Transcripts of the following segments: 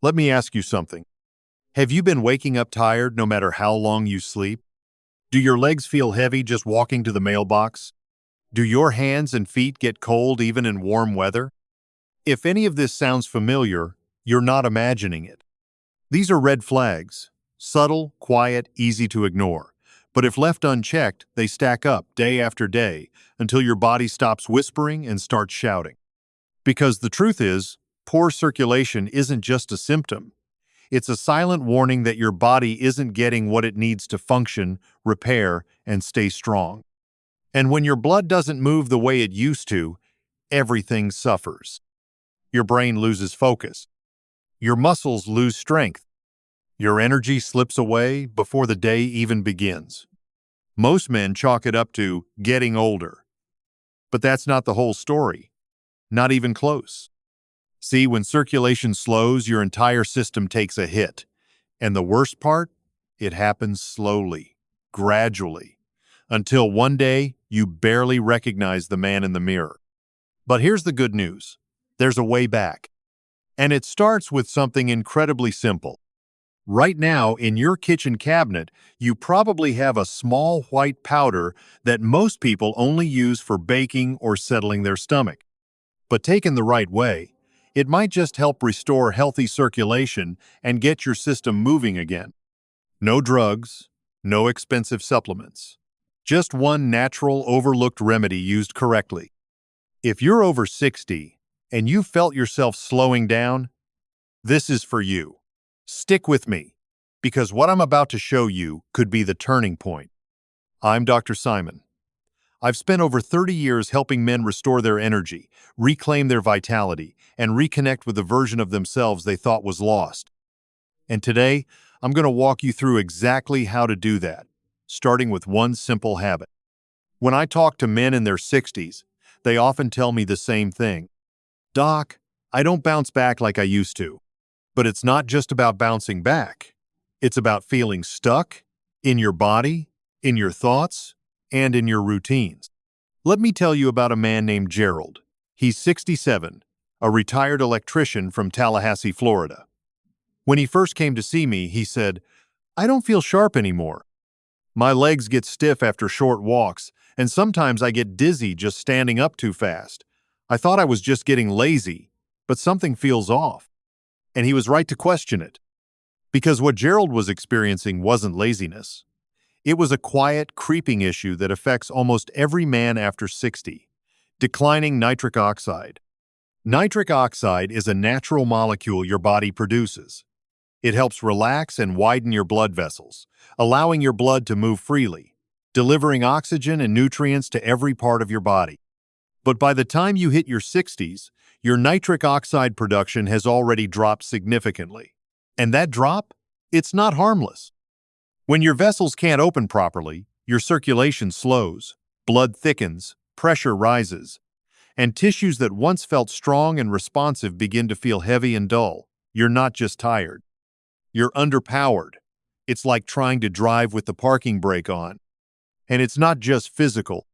Let me ask you something. Have you been waking up tired no matter how long you sleep? Do your legs feel heavy just walking to the mailbox? Do your hands and feet get cold even in warm weather? If any of this sounds familiar, you're not imagining it. These are red flags. Subtle, quiet, easy to ignore. But if left unchecked, they stack up day after day until your body stops whispering and starts shouting. Because the truth is, poor circulation isn't just a symptom. It's a silent warning that your body isn't getting what it needs to function, repair, and stay strong. And when your blood doesn't move the way it used to, everything suffers. Your brain loses focus. Your muscles lose strength. Your energy slips away before the day even begins. Most men chalk it up to getting older. But that's not the whole story. Not even close. See, when circulation slows, your entire system takes a hit. And the worst part? It happens slowly, gradually, until one day you barely recognize the man in the mirror. But here's the good news. There's a way back. And it starts with something incredibly simple. Right now, in your kitchen cabinet, you probably have a small white powder that most people only use for baking or settling their stomach. But taken the right way, it might just help restore healthy circulation and get your system moving again. No drugs, no expensive supplements. Just one natural, overlooked remedy used correctly. If you're over 60 and you felt yourself slowing down, this is for you. Stick with me, because what I'm about to show you could be the turning point. I'm Dr. Simon. I've spent over 30 years helping men restore their energy, reclaim their vitality, and reconnect with the version of themselves they thought was lost. And today, I'm going to walk you through exactly how to do that, starting with one simple habit. When I talk to men in their 60s, they often tell me the same thing. Doc, I don't bounce back like I used to. But it's not just about bouncing back. It's about feeling stuck in your body, in your thoughts, and in your routines. Let me tell you about a man named Gerald. He's 67, a retired electrician from Tallahassee, Florida. When he first came to see me, he said, "I don't feel sharp anymore. My legs get stiff after short walks, and sometimes I get dizzy just standing up too fast. I thought I was just getting lazy, but something feels off." And he was right to question it. Because what Gerald was experiencing wasn't laziness. It was a quiet, creeping issue that affects almost every man after 60. Declining nitric oxide. Nitric oxide is a natural molecule your body produces. It helps relax and widen your blood vessels, allowing your blood to move freely, delivering oxygen and nutrients to every part of your body. But by the time you hit your 60s, your nitric oxide production has already dropped significantly. And that drop? It's not harmless. When your vessels can't open properly, your circulation slows, blood thickens, pressure rises, and tissues that once felt strong and responsive begin to feel heavy and dull. You're not just tired. You're underpowered. It's like trying to drive with the parking brake on. And it's not just physical.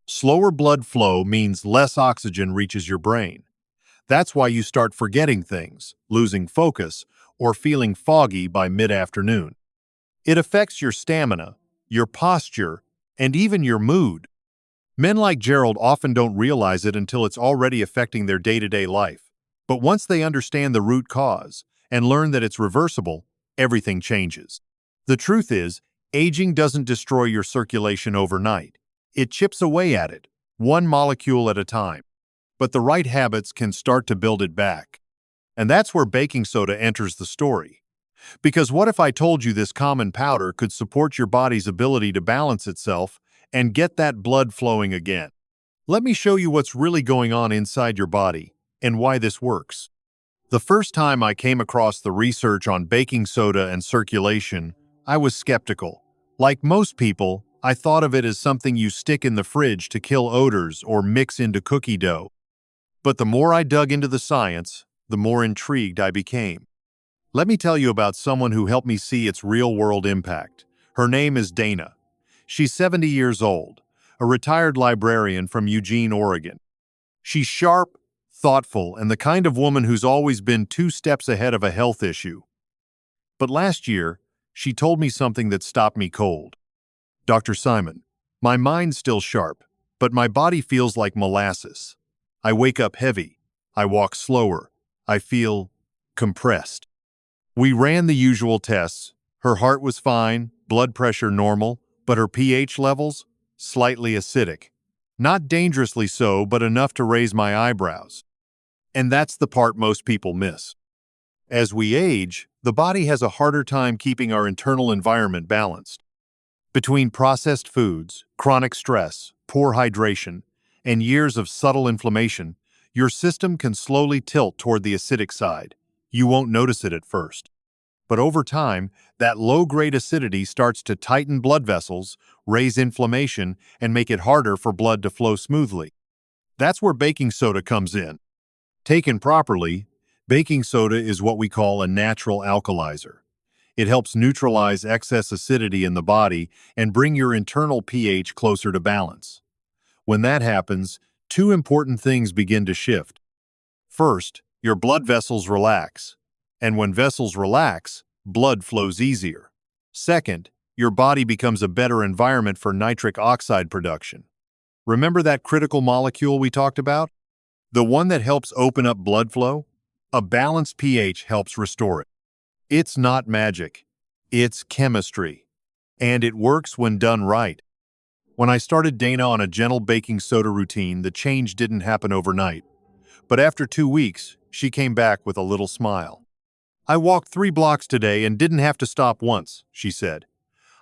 Slower blood flow means less oxygen reaches your brain. That's why you start forgetting things, losing focus, or feeling foggy by mid-afternoon. It affects your stamina, your posture, and even your mood. Men like Gerald often don't realize it until it's already affecting their day-to-day life. But once they understand the root cause and learn that it's reversible, everything changes. The truth is, aging doesn't destroy your circulation overnight. It chips away at it, one molecule at a time. But the right habits can start to build it back. And that's where baking soda enters the story. Because what if I told you this common powder could support your body's ability to balance itself and get that blood flowing again? Let me show you what's really going on inside your body and why this works. The first time I came across the research on baking soda and circulation, I was skeptical. Like most people, I thought of it as something you stick in the fridge to kill odors or mix into cookie dough. But the more I dug into the science, the more intrigued I became. Let me tell you about someone who helped me see its real-world impact. Her name is Dana. She's 70 years old, a retired librarian from Eugene, Oregon. She's sharp, thoughtful, and the kind of woman who's always been 2 steps ahead of a health issue. But last year, she told me something that stopped me cold. Dr. Simon, my mind's still sharp, but my body feels like molasses. I wake up heavy. I walk slower. I feel compressed. We ran the usual tests. Her heart was fine, blood pressure normal, but her pH levels slightly acidic. Not dangerously so, but enough to raise my eyebrows. And that's the part most people miss. As we age, the body has a harder time keeping our internal environment balanced. Between processed foods, chronic stress, poor hydration, and years of subtle inflammation, your system can slowly tilt toward the acidic side. You won't notice it at first. But over time, that low-grade acidity starts to tighten blood vessels, raise inflammation, and make it harder for blood to flow smoothly. That's where baking soda comes in. Taken properly, baking soda is what we call a natural alkalizer. It helps neutralize excess acidity in the body and bring your internal pH closer to balance. When that happens, two important things begin to shift. First, your blood vessels relax. And when vessels relax, blood flows easier. Second, your body becomes a better environment for nitric oxide production. Remember that critical molecule we talked about? The one that helps open up blood flow? A balanced pH helps restore it. It's not magic. It's chemistry. And it works when done right. When I started Dana on a gentle baking soda routine, the change didn't happen overnight. But after 2 weeks, she came back with a little smile. I walked 3 blocks today and didn't have to stop once, she said.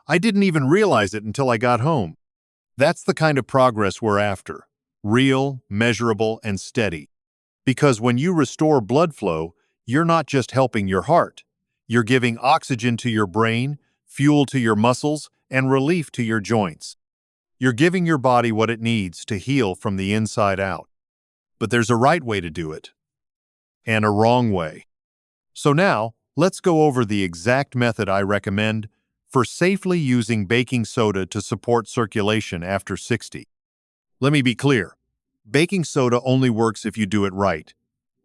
I didn't even realize it until I got home. That's the kind of progress we're after. Real, measurable, and steady. Because when you restore blood flow, you're not just helping your heart. You're giving oxygen to your brain, fuel to your muscles, and relief to your joints. You're giving your body what it needs to heal from the inside out. But there's a right way to do it, and a wrong way. So now, let's go over the exact method I recommend for safely using baking soda to support circulation after 60. Let me be clear. Baking soda only works if you do it right.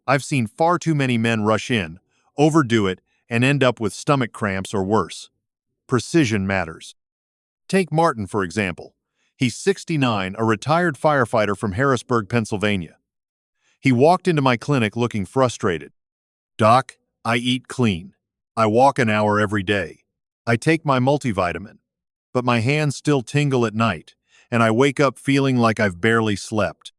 I've seen far too many men rush in, overdo it, and end up with stomach cramps or worse. Precision matters. Take Martin, for example. He's 69, a retired firefighter from Harrisburg, Pennsylvania. He walked into my clinic looking frustrated. Doc, I eat clean. I walk an hour every day. I take my multivitamin. But my hands still tingle at night, and I wake up feeling like I've barely slept.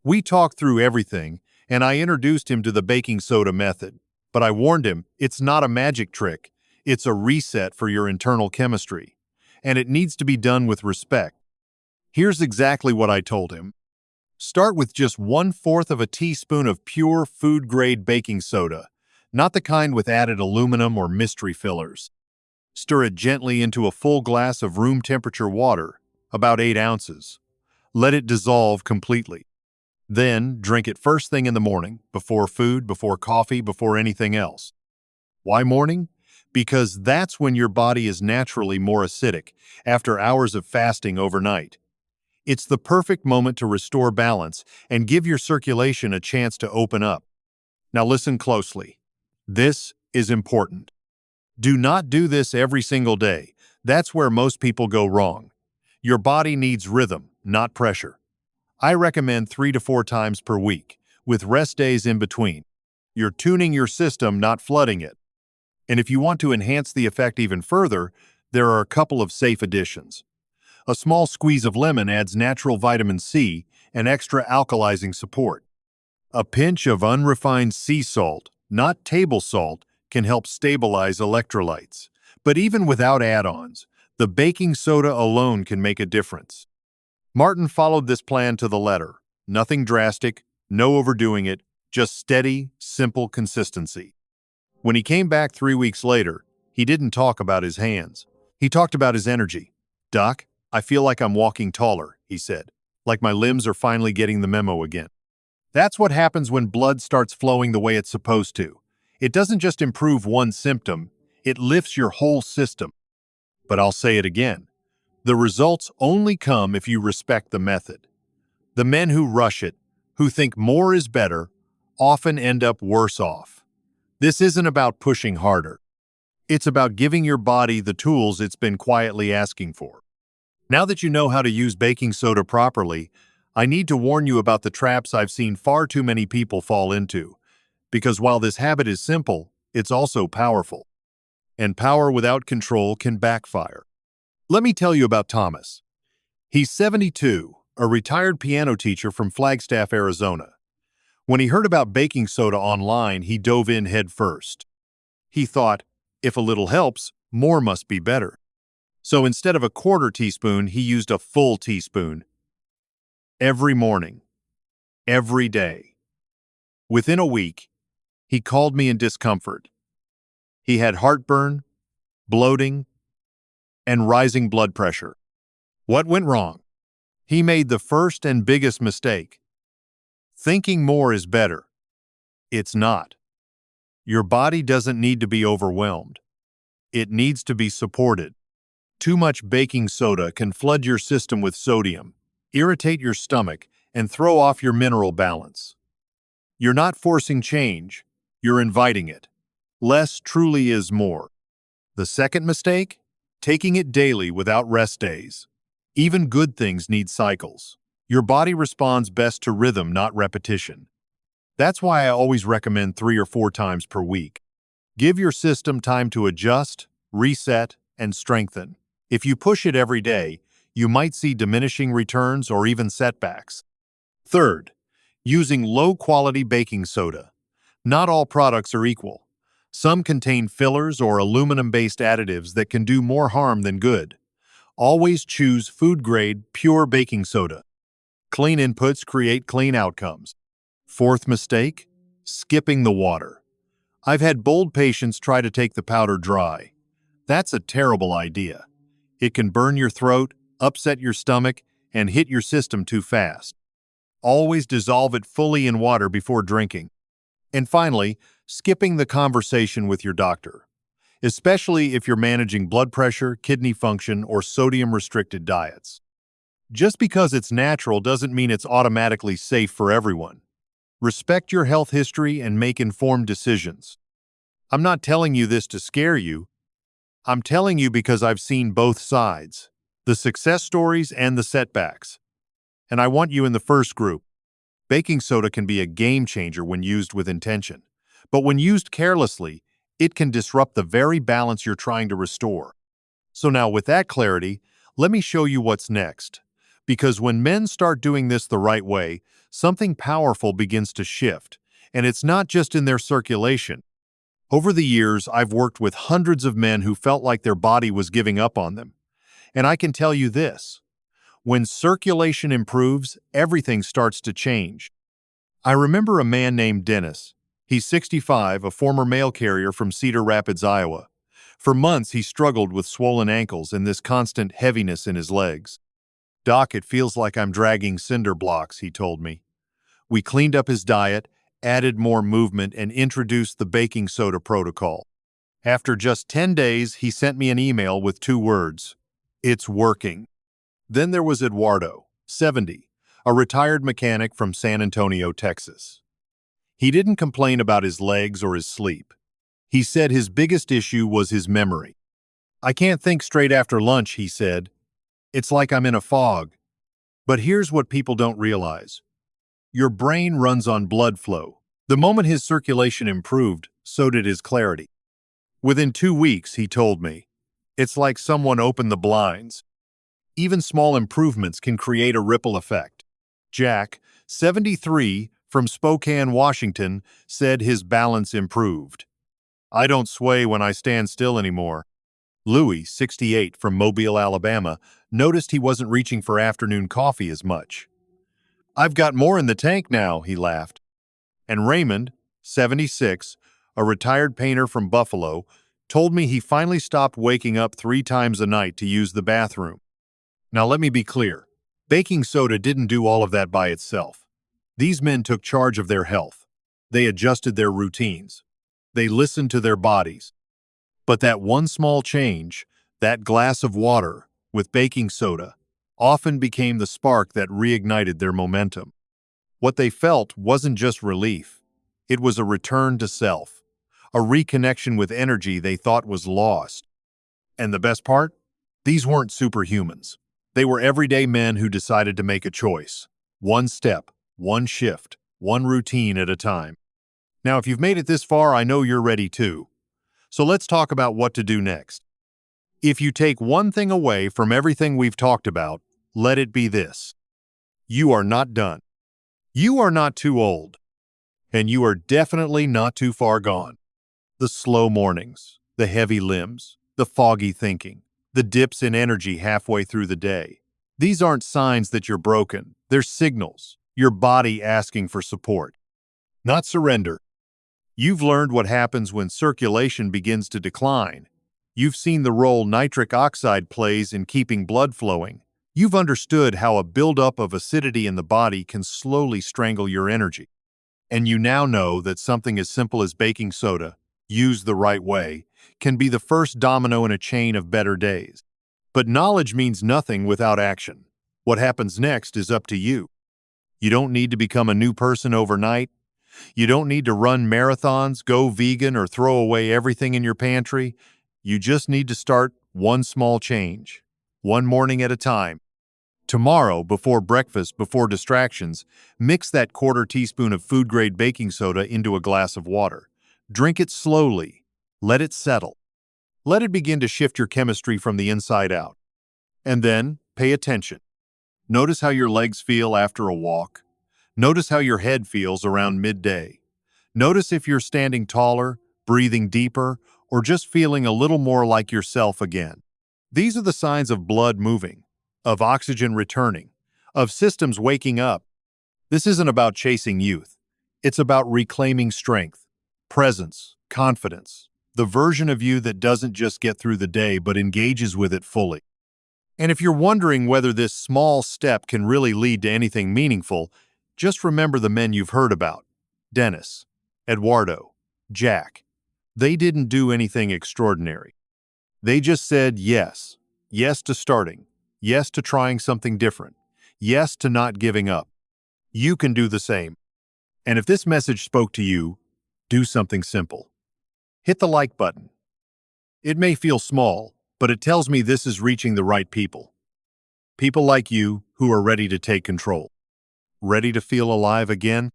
We talked through everything, and I introduced him to the baking soda method. But I warned him, it's not a magic trick. It's a reset for your internal chemistry. And it needs to be done with respect. Here's exactly what I told him. Start with just 1/4 of a teaspoon of pure food-grade baking soda, not the kind with added aluminum or mystery fillers. Stir it gently into a full glass of room-temperature water, about 8 ounces. Let it dissolve completely. Then, drink it first thing in the morning, before food, before coffee, before anything else. Why morning? Because that's when your body is naturally more acidic, after hours of fasting overnight. It's the perfect moment to restore balance and give your circulation a chance to open up. Now listen closely. This is important. Do not do this every single day. That's where most people go wrong. Your body needs rhythm, not pressure. I recommend 3 to 4 times per week, with rest days in between. You're tuning your system, not flooding it. And if you want to enhance the effect even further, there are a couple of safe additions. A small squeeze of lemon adds natural vitamin C and extra alkalizing support. A pinch of unrefined sea salt, not table salt, can help stabilize electrolytes. But even without add-ons, the baking soda alone can make a difference. Martin followed this plan to the letter. Nothing drastic, no overdoing it, just steady, simple consistency. When he came back 3 weeks later, he didn't talk about his hands. He talked about his energy. Doc, I feel like I'm walking taller, he said, like my limbs are finally getting the memo again. That's what happens when blood starts flowing the way it's supposed to. It doesn't just improve one symptom, it lifts your whole system. But I'll say it again. The results only come if you respect the method. The men who rush it, who think more is better, often end up worse off. This isn't about pushing harder. It's about giving your body the tools it's been quietly asking for. Now that you know how to use baking soda properly, I need to warn you about the traps I've seen far too many people fall into. Because while this habit is simple, it's also powerful. And power without control can backfire. Let me tell you about Thomas. He's 72, a retired piano teacher from Flagstaff, Arizona. When he heard about baking soda online, he dove in head first. He thought, if a little helps, more must be better. So instead of a quarter teaspoon, he used a full teaspoon. Every morning. Every day. Within a week, he called me in discomfort. He had heartburn, bloating, and rising blood pressure. What went wrong? He made the first and biggest mistake. Thinking more is better. It's not. Your body doesn't need to be overwhelmed. It needs to be supported. Too much baking soda can flood your system with sodium, irritate your stomach, and throw off your mineral balance. You're not forcing change, you're inviting it. Less truly is more. The second mistake? Taking it daily without rest days. Even good things need cycles. Your body responds best to rhythm, not repetition. That's why I always recommend 3 or 4 times per week. Give your system time to adjust, reset, and strengthen. If you push it every day, you might see diminishing returns or even setbacks. Third, using low-quality baking soda. Not all products are equal. Some contain fillers or aluminum-based additives that can do more harm than good. Always choose food-grade, pure baking soda. Clean inputs create clean outcomes. Fourth mistake, skipping the water. I've had bold patients try to take the powder dry. That's a terrible idea. It can burn your throat, upset your stomach, and hit your system too fast. Always dissolve it fully in water before drinking. And finally, skipping the conversation with your doctor, especially if you're managing blood pressure, kidney function, or sodium-restricted diets. Just because it's natural doesn't mean it's automatically safe for everyone. Respect your health history and make informed decisions. I'm not telling you this to scare you. I'm telling you because I've seen both sides, the success stories and the setbacks. And I want you in the first group. Baking soda can be a game changer when used with intention. But when used carelessly, it can disrupt the very balance you're trying to restore. So now with that clarity, let me show you what's next. Because when men start doing this the right way, something powerful begins to shift. And it's not just in their circulation. Over the years, I've worked with hundreds of men who felt like their body was giving up on them. And I can tell you this. When circulation improves, everything starts to change. I remember a man named Dennis. He's 65, a former mail carrier from Cedar Rapids, Iowa. For months, he struggled with swollen ankles and this constant heaviness in his legs. "Doc, it feels like I'm dragging cinder blocks," he told me. We cleaned up his diet, added more movement, and introduced the baking soda protocol. After just 10 days, he sent me an email with 2 words: "It's working." Then there was Eduardo, 70, a retired mechanic from San Antonio, Texas. He didn't complain about his legs or his sleep. He said his biggest issue was his memory. "I can't think straight after lunch," he said. "It's like I'm in a fog." But here's what people don't realize. Your brain runs on blood flow. The moment his circulation improved, so did his clarity. Within 2 weeks, he told me, it's like someone opened the blinds. Even small improvements can create a ripple effect. Jack, 73, from Spokane, Washington, said his balance improved. "I don't sway when I stand still anymore." Louis, 68, from Mobile, Alabama, noticed he wasn't reaching for afternoon coffee as much. "I've got more in the tank now," he laughed. And Raymond, 76, a retired painter from Buffalo, told me he finally stopped waking up 3 times a night to use the bathroom. Now let me be clear. Baking soda didn't do all of that by itself. These men took charge of their health. They adjusted their routines. They listened to their bodies. But that one small change, that glass of water with baking soda, often became the spark that reignited their momentum. What they felt wasn't just relief. It was a return to self, a reconnection with energy they thought was lost. And the best part? These weren't superhumans. They were everyday men who decided to make a choice. One step, one shift, one routine at a time. Now, if you've made it this far, I know you're ready too. So let's talk about what to do next. If you take one thing away from everything we've talked about, let it be this. You are not done. You are not too old. And you are definitely not too far gone. The slow mornings, the heavy limbs, the foggy thinking, the dips in energy halfway through the day. These aren't signs that you're broken. They're signals, your body asking for support, not surrender. You've learned what happens when circulation begins to decline. You've seen the role nitric oxide plays in keeping blood flowing. You've understood how a buildup of acidity in the body can slowly strangle your energy. And you now know that something as simple as baking soda, used the right way, can be the first domino in a chain of better days. But knowledge means nothing without action. What happens next is up to you. You don't need to become a new person overnight. You don't need to run marathons, go vegan, or throw away everything in your pantry. You just need to start one small change, one morning at a time. Tomorrow, before breakfast, before distractions, mix that quarter teaspoon of food-grade baking soda into a glass of water. Drink it slowly. Let it settle. Let it begin to shift your chemistry from the inside out. And then, pay attention. Notice how your legs feel after a walk. Notice how your head feels around midday. Notice if you're standing taller, breathing deeper, or just feeling a little more like yourself again. These are the signs of blood moving, of oxygen returning, of systems waking up. This isn't about chasing youth. It's about reclaiming strength, presence, confidence, the version of you that doesn't just get through the day but engages with it fully. And if you're wondering whether this small step can really lead to anything meaningful, just remember the men you've heard about. Dennis, Eduardo, Jack. They didn't do anything extraordinary. They just said yes. Yes to starting. Yes to trying something different. Yes to not giving up. You can do the same. And if this message spoke to you, do something simple. Hit the like button. It may feel small, but it tells me this is reaching the right people. People like you who are ready to take control. Ready to feel alive again?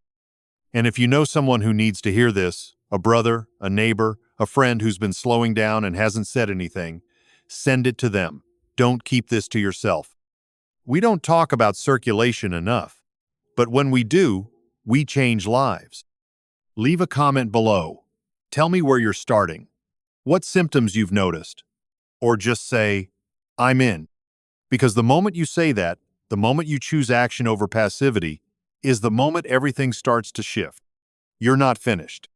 And if you know someone who needs to hear this, a brother, a neighbor, a friend who's been slowing down and hasn't said anything, send it to them. Don't keep this to yourself. We don't talk about circulation enough, but when we do, we change lives. Leave a comment below. Tell me where you're starting, what symptoms you've noticed, or just say, I'm in. Because the moment you say that, the moment you choose action over passivity, is the moment everything starts to shift. You're not finished.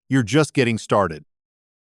You're just getting started.